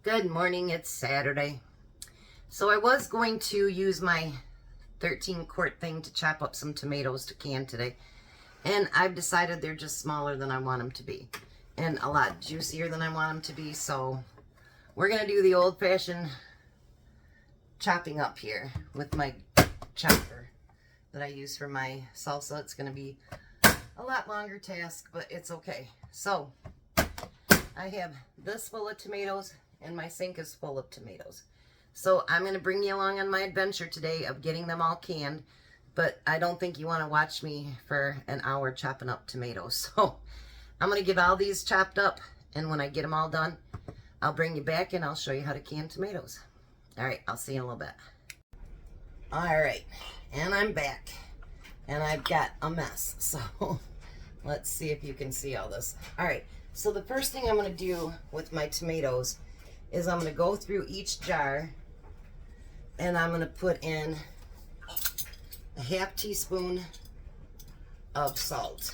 Good morning, it's Saturday. So I was going to use my 13 quart thing to chop up some tomatoes to can today. And I've decided they're just smaller than I want them to be. And a lot juicier than I want them to be. So we're going to do the old-fashioned chopping up here with my chopper that I use for my salsa. It's going to be a lot longer task, but it's okay. So I have this full of tomatoes and my sink is full of tomatoes. So I'm going to bring you along on my adventure today of getting them all canned, but I don't think you want to watch me for an hour chopping up tomatoes. So I'm going to get all these chopped up, and when I get them all done, I'll bring you back and I'll show you how to can tomatoes. All right, I'll see you in a little bit. All right, and I'm back, and I've got a mess. So let's see if you can see all this. All right, so the first thing I'm going to do with my tomatoes is I'm going to go through each jar and I'm going to put in a half teaspoon of salt.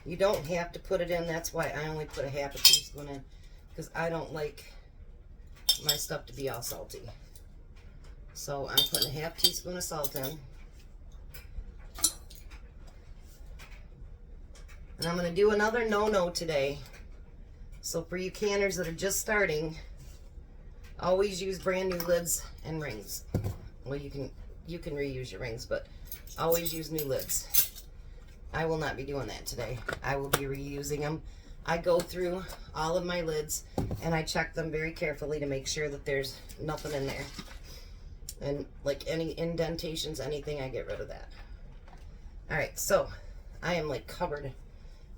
You don't have to put it in, that's why I only put a half a teaspoon in, because I don't like my stuff to be all salty. So I'm putting a half teaspoon of salt in. And I'm going to do another no-no today. So for you canners that are just starting, always use brand new lids and rings. Well, you can reuse your rings, but always use new lids. I will not be doing that today. I will be reusing them. I go through all of my lids and I check them very carefully to make sure that there's nothing in there. And like any indentations, anything, I get rid of that. All right, so I am like covered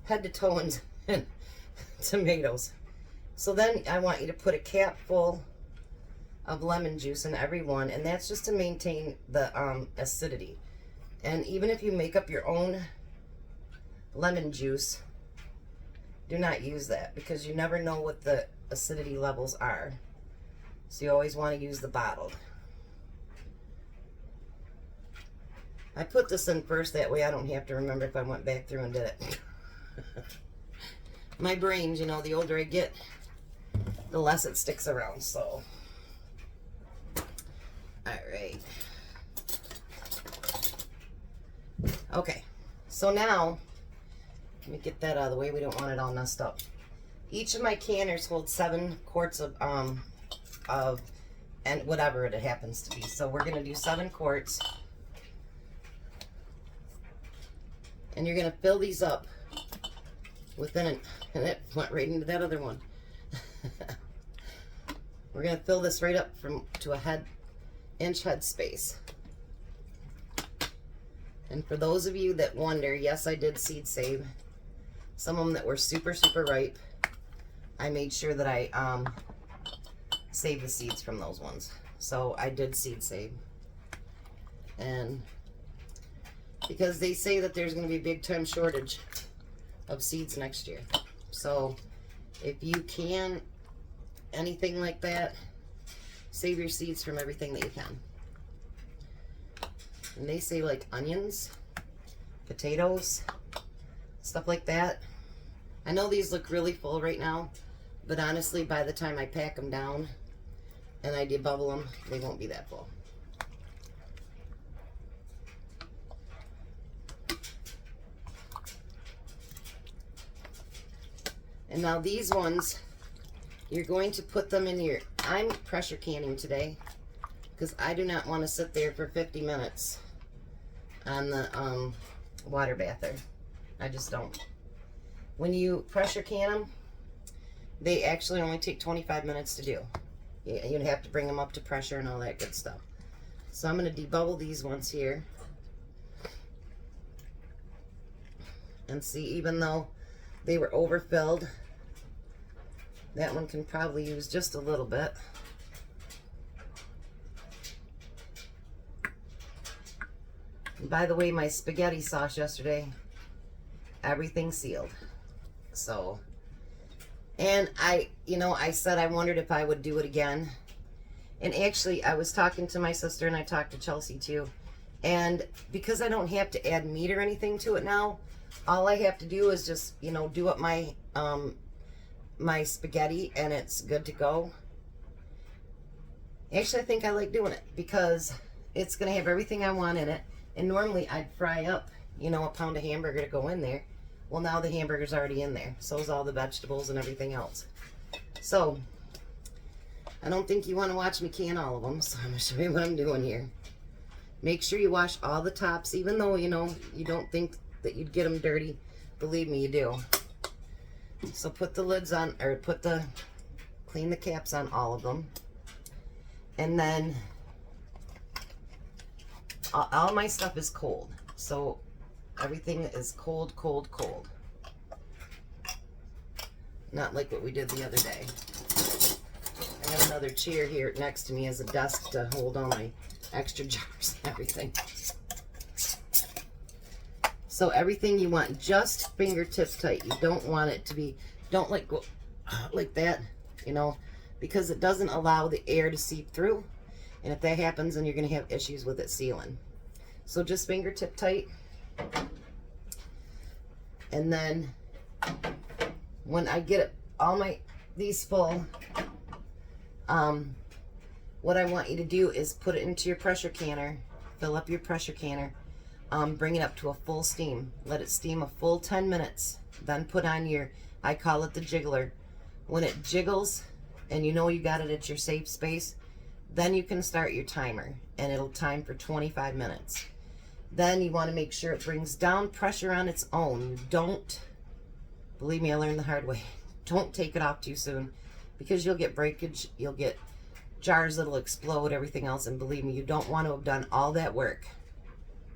head to toe in tomatoes. So then I want you to put a cap full of lemon juice in every one, and that's just to maintain the acidity. And even if you make up your own lemon juice, do not use that because you never know what the acidity levels are. So you always want to use the bottled. I put this in first, that way I don't have to remember if I went back through and did it. My brain, you know, the older I get, the less it sticks around, so. All right. Okay, so now, let me get that out of the way. We don't want it all messed up. Each of my canners hold 7 quarts of and whatever it happens to be. So we're gonna do 7 quarts. And you're gonna fill these up within it, and it went right into that other one. We're gonna fill this right up to a inch head space. And for those of you that wonder, yes, I did seed save. Some of them that were super, super ripe, I made sure that I saved the seeds from those ones. So I did seed save. And because they say that there's going to be a big time shortage of seeds next year. So if you can, anything like that, save your seeds from everything that you can. And they say like onions, potatoes, stuff like that. I know these look really full right now, but honestly, by the time I pack them down and I debubble them, they won't be that full. And now these ones, you're going to put them in your, I'm pressure canning today because I do not want to sit there for 50 minutes on the water bather. I just don't. When you pressure can them, they actually only take 25 minutes to do. You'd have to bring them up to pressure and all that good stuff. So I'm going to debubble these ones here. And see, even though they were overfilled, that one can probably use just a little bit. And by the way, my spaghetti sauce yesterday, everything sealed. So, and I said I wondered if I would do it again. And actually, I was talking to my sister and I talked to Chelsea too. And because I don't have to add meat or anything to it now, all I have to do is just, do up my my spaghetti and it's good to go. Actually, I think I like doing it because it's going to have everything I want in it. And normally I'd fry up, you know, a pound of hamburger to go in there. Well, now the hamburger's already in there. So is all the vegetables and everything else. So, I don't think you want to watch me can all of them. So I'm going to show you what I'm doing here. Make sure you wash all the tops, even though, you know, you don't think that you'd get them dirty. Believe me, you do. So put the lids on, or clean the caps on all of them. And then all my stuff is cold. So everything is cold, cold, cold. Not like what we did the other day. I have another chair here next to me as a desk to hold all my extra jars and everything. So everything you want just fingertip tight. You don't want it to be, don't like go like that, you know, because it doesn't allow the air to seep through. And if that happens, then you're going to have issues with it sealing. So just fingertip tight. And then when I get all these full, what I want you to do is put it into your pressure canner, fill up your pressure canner, bring it up to a full steam. Let it steam a full 10 minutes. Then put on your, I call it the jiggler. When it jiggles and you know you got it at your safe space, then you can start your timer and it'll time for 25 minutes. Then you want to make sure it brings down pressure on its own. You don't, believe me, I learned the hard way. Don't take it off too soon because you'll get breakage, you'll get jars that'll explode, everything else, and believe me, you don't want to have done all that work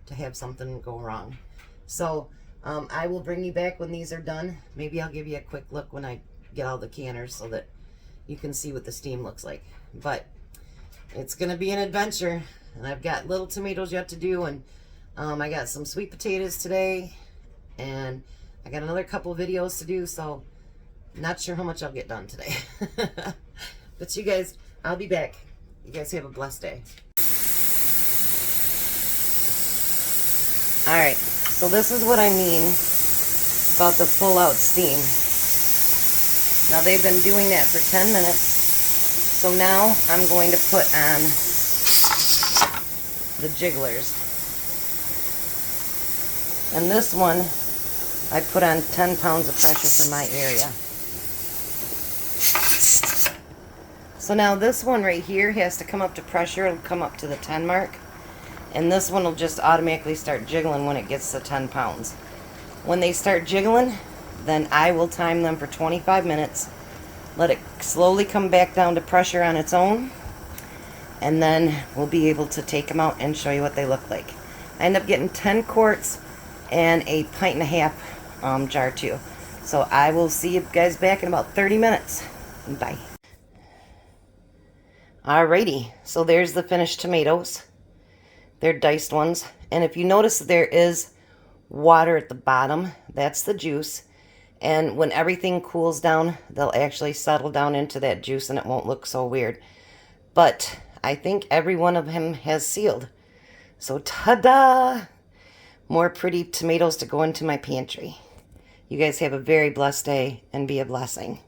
to have something go wrong. So I will bring you back when these are done. Maybe I'll give you a quick look when I get all the canners so that you can see what the steam looks like. But it's going to be an adventure, and I've got little tomatoes yet to do, and I got some sweet potatoes today, and I got another couple of videos to do, so not sure how much I'll get done today. But you guys, I'll be back. You guys have a blessed day. Alright, so this is what I mean about the full out steam. Now they've been doing that for 10 minutes. So now I'm going to put on the jigglers. And this one, I put on 10 pounds of pressure for my area. So now this one right here has to come up to pressure. It'll come up to the 10 mark. And this one will just automatically start jiggling when it gets to 10 pounds. When they start jiggling, then I will time them for 25 minutes. Let it slowly come back down to pressure on its own. And then we'll be able to take them out and show you what they look like. I end up getting 10 quarts and a 1.5 pint jar too. So I will see you guys back in about 30 minutes. Bye. Alrighty, so there's the finished tomatoes. They're diced ones. And if you notice, there is water at the bottom. That's the juice. And when everything cools down, they'll actually settle down into that juice and it won't look so weird. But I think every one of them has sealed. So ta-da! More pretty tomatoes to go into my pantry. You guys have a very blessed day and be a blessing.